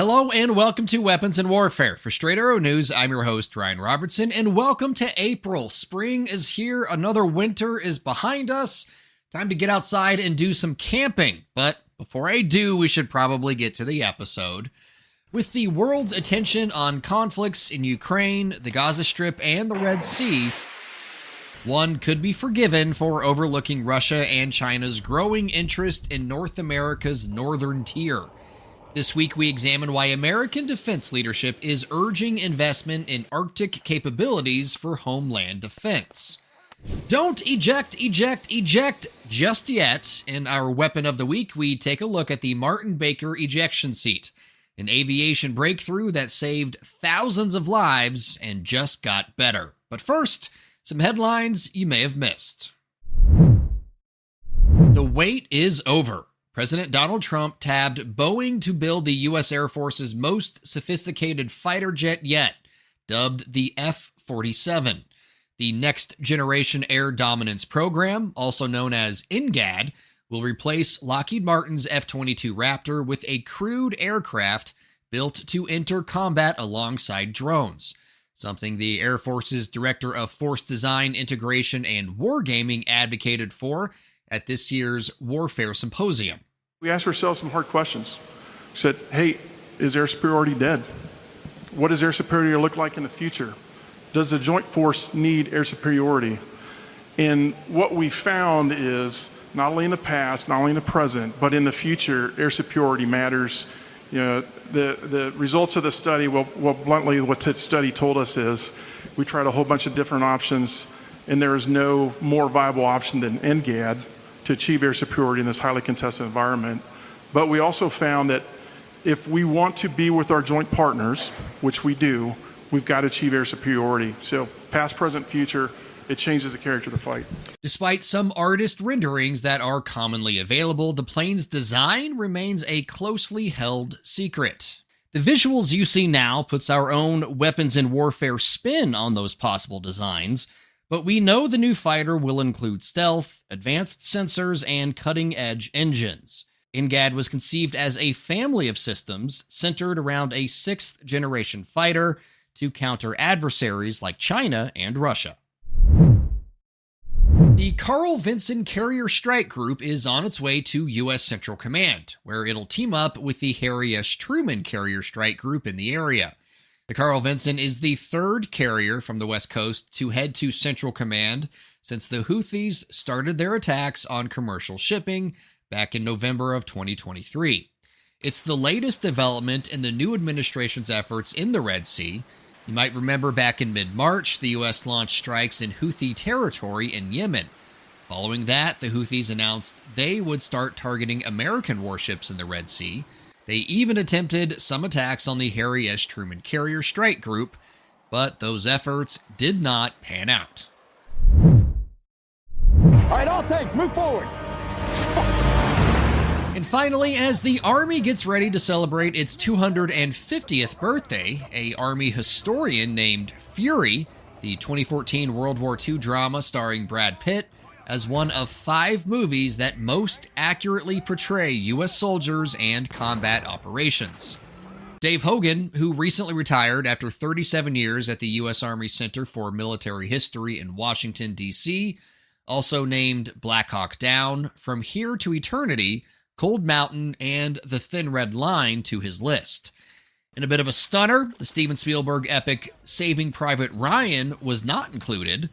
Hello and welcome to Weapons and Warfare. For Straight Arrow News, I'm your host, Ryan Robertson, and welcome to April. Spring is here, another winter is behind us. Time to get outside and do some camping. But before I do, we should probably get to the episode. With the world's attention on conflicts in Ukraine, the Gaza Strip, and the Red Sea, one could be forgiven for overlooking Russia and China's growing interest in North America's northern tier. This week, we examine why American defense leadership is urging investment in Arctic capabilities for homeland defense. Don't eject just yet. In our weapon of the week, we take a look at the Martin Baker ejection seat, an aviation breakthrough that saved thousands of lives and just got better. But first, some headlines you may have missed. The wait is over. President Donald Trump tabbed Boeing to build the U.S. Air Force's most sophisticated fighter jet yet, dubbed the F-47. The Next Generation Air Dominance Program, also known as NGAD, will replace Lockheed Martin's F-22 Raptor with a crewed aircraft built to enter combat alongside drones, something the Air Force's Director of Force Design, Integration, and Wargaming advocated for at this year's Warfare Symposium. We asked ourselves some hard questions. We said, hey, is air superiority dead? What does air superiority look like in the future? Does the joint force need air superiority? And what we found is, not only in the past, not only in the present, but in the future, air superiority matters. You know, the results of the study, well, bluntly, what the study told us is, we tried a whole bunch of different options, and there is no more viable option than NGAD to achieve air superiority in this highly contested environment. But we also found that if we want to be with our joint partners, which we do, we've got to achieve air superiority. So past, present, future, it changes the character of the fight. Despite some artist renderings that are commonly available, the plane's design remains a closely held secret. The visuals you see now puts our own weapons and warfare spin on those possible designs, but we know the new fighter will include stealth, advanced sensors, and cutting-edge engines. NGAD was conceived as a family of systems centered around a sixth-generation fighter to counter adversaries like China and Russia. The Carl Vinson Carrier Strike Group is on its way to U.S. Central Command, where it'll team up with the Harry S. Truman Carrier Strike Group in the area. The Carl Vinson is the third carrier from the West Coast to head to Central Command since the Houthis started their attacks on commercial shipping back in November of 2023. It's the latest development in the new administration's efforts in the Red Sea. You might remember back in mid-March, the U.S. launched strikes in Houthi territory in Yemen. Following that, the Houthis announced they would start targeting American warships in the Red Sea. They even attempted some attacks on the Harry S. Truman Carrier Strike Group, but those efforts did not pan out. All right, all tanks, move forward. And finally, as the Army gets ready to celebrate its 250th birthday, an Army historian named Fury, the 2014 World War II drama starring Brad Pitt, as one of 5 movies that most accurately portray U.S. soldiers and combat operations. Dave Hogan, who recently retired after 37 years at the U.S. Army Center for Military History in Washington, D.C., also named Black Hawk Down, From Here to Eternity, Cold Mountain, and The Thin Red Line to his list. In a bit of a stunner, the Steven Spielberg epic Saving Private Ryan was not included.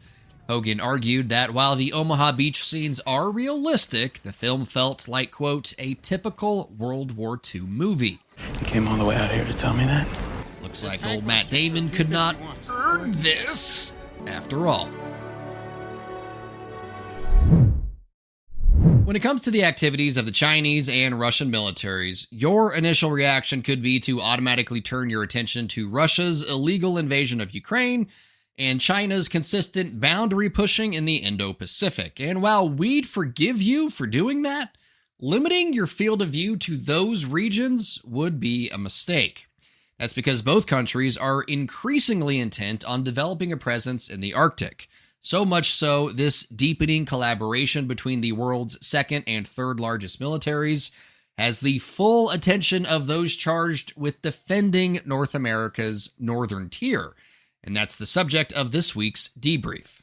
Hogan argued that while the Omaha Beach scenes are realistic, the film felt like, quote, a typical World War II movie. You came all the way out here to tell me that? Looks like old Matt Damon could not earn this after all. When it comes to the activities of the Chinese and Russian militaries, your initial reaction could be to automatically turn your attention to Russia's illegal invasion of Ukraine and China's consistent boundary pushing in the Indo-Pacific. And while we'd forgive you for doing that, limiting your field of view to those regions would be a mistake. That's because both countries are increasingly intent on developing a presence in the Arctic. So much so, this deepening collaboration between the world's second and third largest militaries has the full attention of those charged with defending North America's northern tier. And that's the subject of this week's debrief.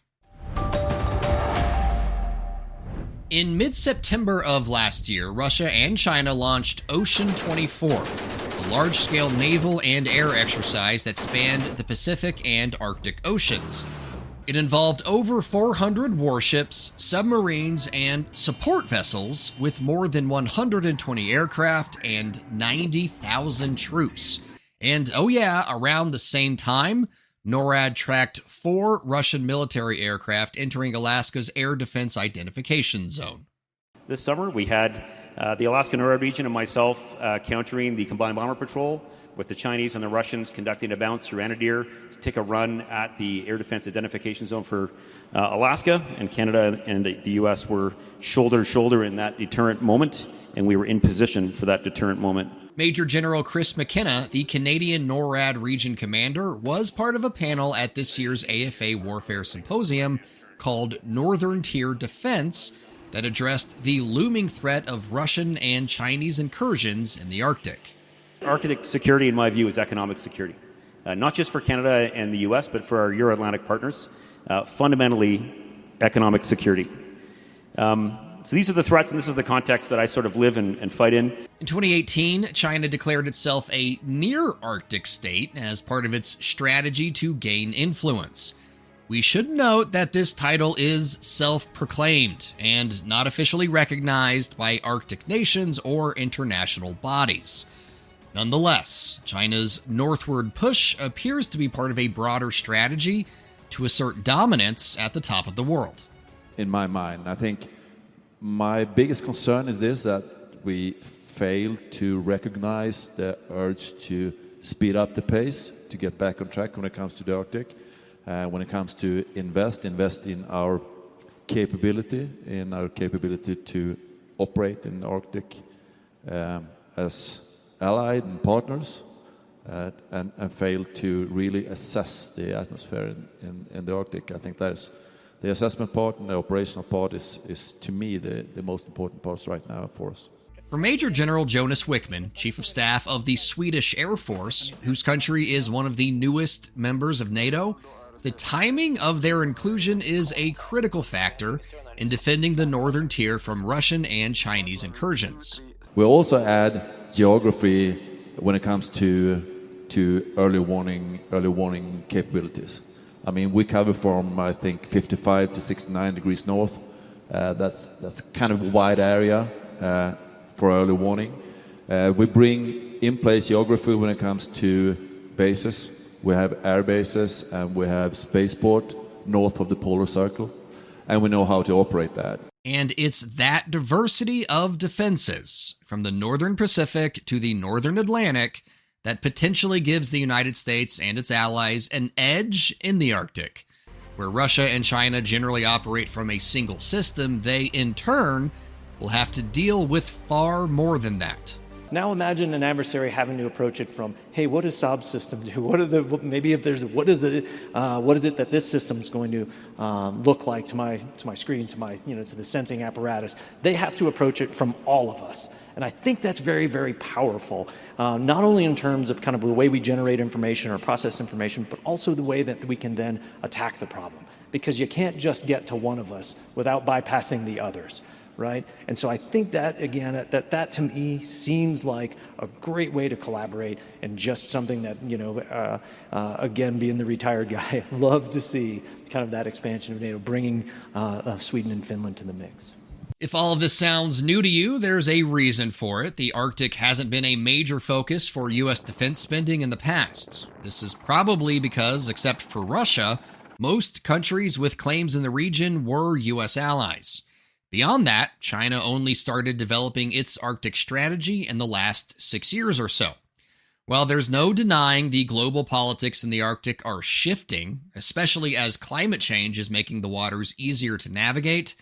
In mid-September of last year, Russia and China launched Ocean 24, a large-scale naval and air exercise that spanned the Pacific and Arctic Oceans. It involved over 400 warships, submarines, and support vessels with more than 120 aircraft and 90,000 troops. And oh yeah, around the same time, NORAD tracked 4 Russian military aircraft entering Alaska's air defense identification zone. This summer, we had the Alaska NORAD region and myself countering the combined bomber patrol, with the Chinese and the Russians conducting a bounce through Anadyr to take a run at the air defense identification zone for Alaska. And Canada and the U.S. were shoulder to shoulder in that deterrent moment, and we were in position for that deterrent moment. Major General Chris McKenna, the Canadian NORAD region commander, was part of a panel at this year's AFA Warfare Symposium called Northern Tier Defense that addressed the looming threat of Russian and Chinese incursions in the Arctic. Arctic security, in my view, is economic security, not just for Canada and the U.S., but for our Euro-Atlantic partners, fundamentally economic security. So these are the threats, and this is the context that I sort of live and fight in. In 2018, China declared itself a near-Arctic state as part of its strategy to gain influence. We should note that this title is self-proclaimed and not officially recognized by Arctic nations or international bodies. Nonetheless, China's northward push appears to be part of a broader strategy to assert dominance at the top of the world. In my mind, I think my biggest concern is this, that we fail to recognize the urge to speed up the pace, to get back on track when it comes to the Arctic, when it comes to invest in our capability to operate in the Arctic as allied and partners, and fail to really assess the atmosphere in the Arctic. I think there's the assessment part and the operational part is to me the most important parts right now for us. For Major General Jonas Wickman, Chief of Staff of the Swedish Air Force, whose country is one of the newest members of NATO, the timing of their inclusion is a critical factor in defending the northern tier from Russian and Chinese incursions. We also add geography when it comes to early warning capabilities. I mean, we cover from, I think, 55 to 69 degrees north. That's kind of a wide area for early warning. We bring in place geography when it comes to bases. We have air bases and we have spaceport north of the polar circle, and we know how to operate that. And it's that diversity of defenses, from the northern Pacific to the northern Atlantic, that potentially gives the United States and its allies an edge in the Arctic. Where Russia and China generally operate from a single system, they, in turn, will have to deal with far more than that. Now imagine an adversary having to approach it from, hey, what does Saab's system do? What is it that this system is going to look like to my screen, to the sensing apparatus? They have to approach it from all of us. And I think that's very, very powerful, not only in terms of kind of the way we generate information or process information, but also the way that we can then attack the problem. Because you can't just get to one of us without bypassing the others. Right? And so I think that, again, that to me seems like a great way to collaborate, and just something that, again, being the retired guy, I love to see kind of that expansion of NATO, bringing Sweden and Finland to the mix. If all of this sounds new to you, there's a reason for it. The Arctic hasn't been a major focus for U.S. defense spending in the past. This is probably because, except for Russia, most countries with claims in the region were U.S. allies. Beyond that, China only started developing its Arctic strategy in the last 6 years or so. While there's no denying the global politics in the Arctic are shifting, especially as climate change is making the waters easier to navigate,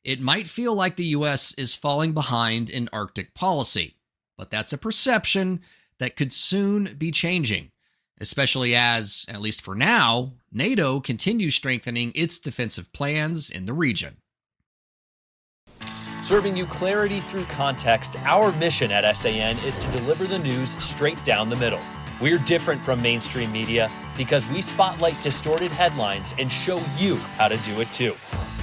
it might feel like the U.S. is falling behind in Arctic policy. But that's a perception that could soon be changing, especially as, at least for now, NATO continues strengthening its defensive plans in the region. Serving you clarity through context, our mission at SAN is to deliver the news straight down the middle. We're different from mainstream media because we spotlight distorted headlines and show you how to do it too.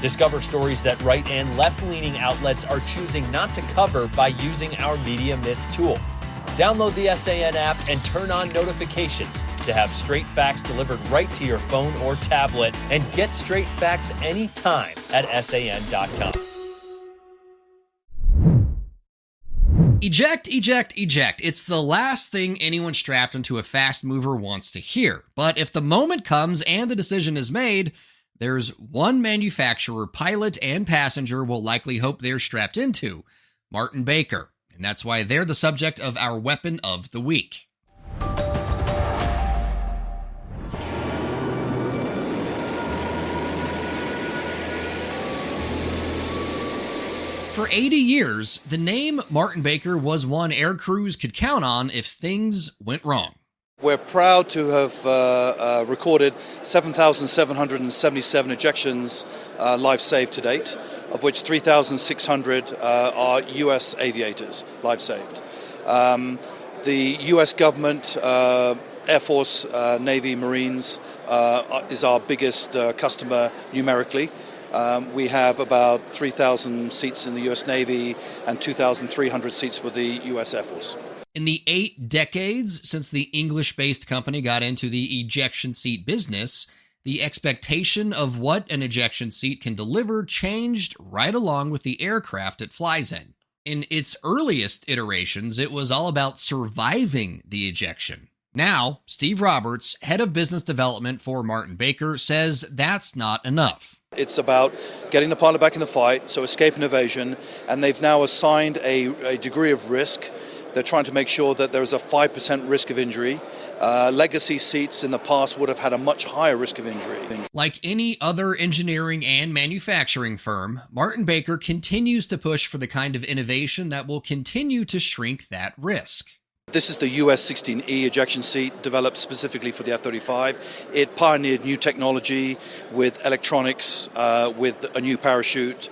Discover stories that right and left-leaning outlets are choosing not to cover by using our Media Mist tool. Download the SAN app and turn on notifications to have straight facts delivered right to your phone or tablet, and get straight facts anytime at SAN.com. Eject, eject, eject. It's the last thing anyone strapped into a fast mover wants to hear. But if the moment comes and the decision is made, there's one manufacturer, pilot, and passenger will likely hope they're strapped into: Martin Baker. And that's why they're the subject of our Weapon of the Week. For 80 years, the name Martin Baker was one air crews could count on if things went wrong. We're proud to have recorded 7,777 ejections life saved to date, of which 3,600 are U.S. aviators life saved. The U.S. government, Air Force, Navy, Marines is our biggest customer numerically. We have about 3,000 seats in the U.S. Navy and 2,300 seats with the U.S. Air Force. In the 8 decades since the English-based company got into the ejection seat business, the expectation of what an ejection seat can deliver changed right along with the aircraft it flies in. In its earliest iterations, it was all about surviving the ejection. Now, Steve Roberts, head of business development for Martin Baker, says that's not enough. It's about getting the pilot back in the fight, so escape and evasion, and they've now assigned a degree of risk. They're trying to make sure that there's a 5% risk of injury. Legacy seats in the past would have had a much higher risk of injury. Like any other engineering and manufacturing firm, Martin Baker continues to push for the kind of innovation that will continue to shrink that risk. This is the US 16E ejection seat developed specifically for the F-35. It pioneered new technology with electronics, with a new parachute,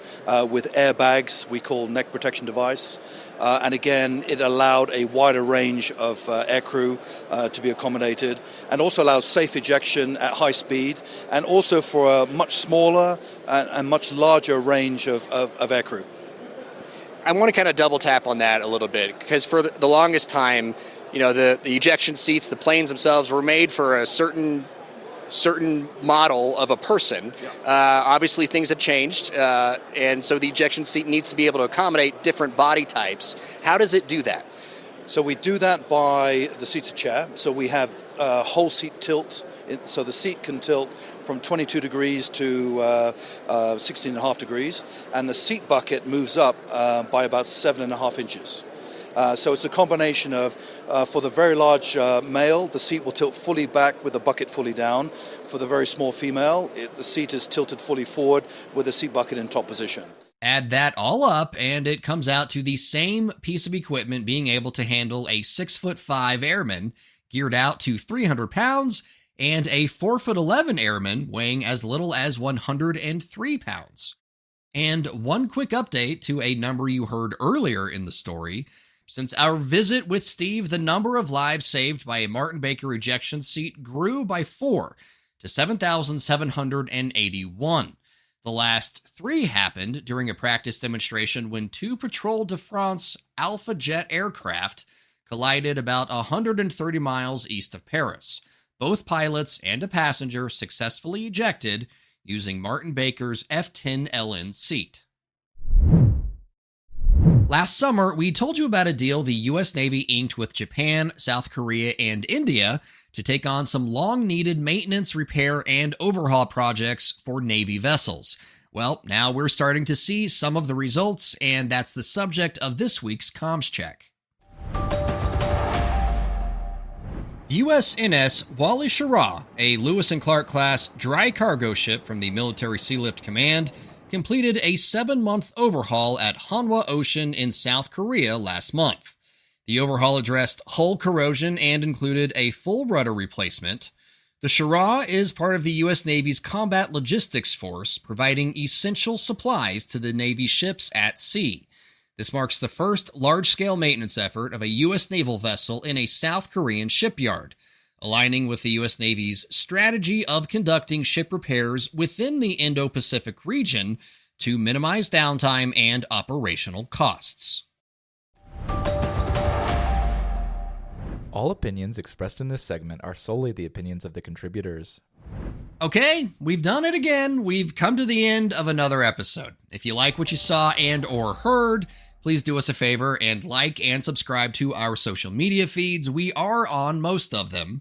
with airbags we call neck protection device. And again, it allowed a wider range of aircrew to be accommodated, and also allowed safe ejection at high speed, and also for a much smaller and much larger range of aircrew. I want to kind of double tap on that a little bit, because for the longest time, you know, the ejection seats, the planes themselves were made for a certain model of a person. Obviously, things have changed, and so the ejection seat needs to be able to accommodate different body types. How does it do that? So we do that by the seated chair. So we have whole seat tilt, so the seat can tilt from 22 degrees to 16.5 degrees, and the seat bucket moves up by about 7.5 inches. So it's a combination of, for the very large male, the seat will tilt fully back with the bucket fully down. For the very small female, the seat is tilted fully forward with the seat bucket in top position. Add that all up, and it comes out to the same piece of equipment being able to handle a 6'5" airman geared out to 300 pounds and a 4'11" airman weighing as little as 103 pounds. And one quick update to a number you heard earlier in the story. Since our visit with Steve, the number of lives saved by a Martin Baker ejection seat grew by 4 to 7,781. The last 3 happened during a practice demonstration when 2 Patrol de France Alpha Jet aircraft collided about 130 miles east of Paris. Both pilots and a passenger successfully ejected using Martin Baker's F-10LN seat. Last summer, we told you about a deal the U.S. Navy inked with Japan, South Korea, and India to take on some long-needed maintenance, repair, and overhaul projects for Navy vessels. Well, now we're starting to see some of the results, and that's the subject of this week's Comms Check. USNS Wally Schirra, a Lewis and Clark class dry cargo ship from the Military Sealift Command, completed a 7-month overhaul at Hanwha Ocean in South Korea last month. The overhaul addressed hull corrosion and included a full rudder replacement. The Shara is part of the U.S. Navy's Combat Logistics Force, providing essential supplies to the Navy ships at sea. This marks the first large-scale maintenance effort of a U.S. naval vessel in a South Korean shipyard, aligning with the U.S. Navy's strategy of conducting ship repairs within the Indo-Pacific region to minimize downtime and operational costs. All opinions expressed in this segment are solely the opinions of the contributors. Okay, we've done it again. We've come to the end of another episode. If you like what you saw and or heard, please do us a favor and like and subscribe to our social media feeds. We are on most of them.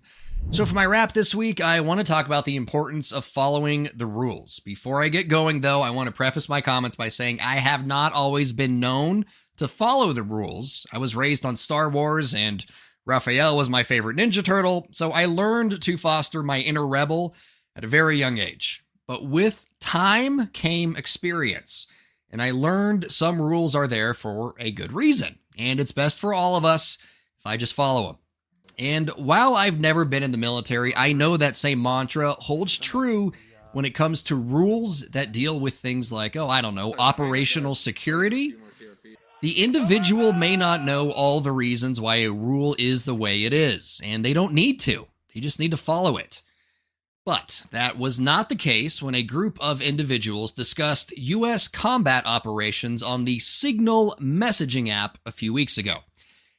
So for my wrap this week, I want to talk about the importance of following the rules. Before I get going, though, I want to preface my comments by saying I have not always been known to follow the rules. I was raised on Star Wars, and Raphael was my favorite Ninja Turtle, so I learned to foster my inner rebel at a very young age. But with time came experience, and I learned some rules are there for a good reason, and it's best for all of us if I just follow them. And while I've never been in the military, I know that same mantra holds true when it comes to rules that deal with things like, operational security. The individual may not know all the reasons why a rule is the way it is, and they don't need to. They just need to follow it. But that was not the case when a group of individuals discussed U.S. combat operations on the Signal messaging app a few weeks ago.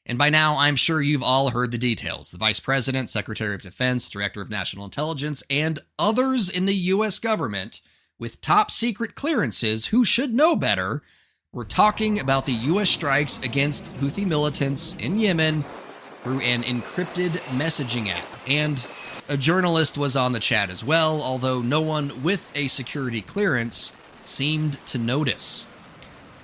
And by now, I'm sure you've all heard the details. The Vice President, Secretary of Defense, Director of National Intelligence, and others in the U.S. government with top secret clearances who should know better were talking about the U.S. strikes against Houthi militants in Yemen through an encrypted messaging app. And a journalist was on the chat as well, although no one with a security clearance seemed to notice.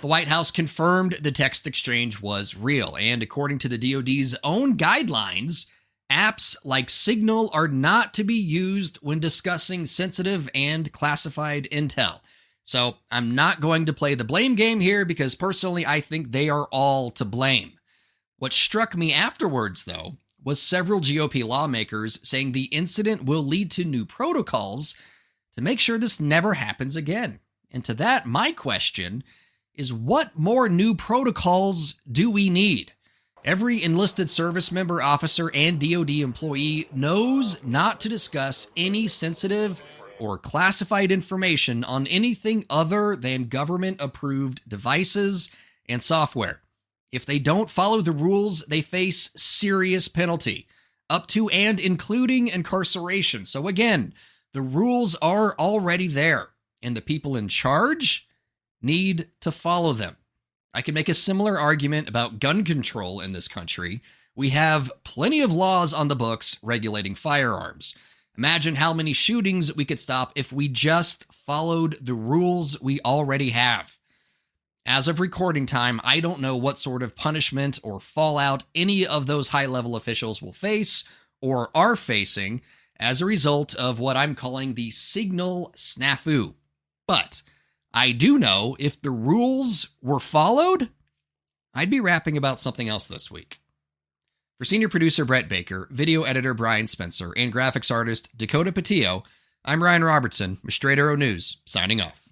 The White House confirmed the text exchange was real, and according to the DoD's own guidelines, apps like Signal are not to be used when discussing sensitive and classified intel. So I'm not going to play the blame game here because personally I think they are all to blame. What struck me afterwards, though, was several GOP lawmakers saying the incident will lead to new protocols to make sure this never happens again. And to that, my question is, what more new protocols do we need? Every enlisted service member, officer, and DoD employee knows not to discuss any sensitive or classified information on anything other than government-approved devices and software. If they don't follow the rules, they face serious penalty, up to and including incarceration. So again, the rules are already there, and the people in charge need to follow them. I can make a similar argument about gun control in this country. We have plenty of laws on the books regulating firearms. Imagine how many shootings we could stop if we just followed the rules we already have. As of recording time, I don't know what sort of punishment or fallout any of those high-level officials will face or are facing as a result of what I'm calling the Signal snafu. But I do know if the rules were followed, I'd be rapping about something else this week. For senior producer Brett Baker, video editor Brian Spencer, and graphics artist Dakota Patillo, I'm Ryan Robertson with Straight Arrow News, signing off.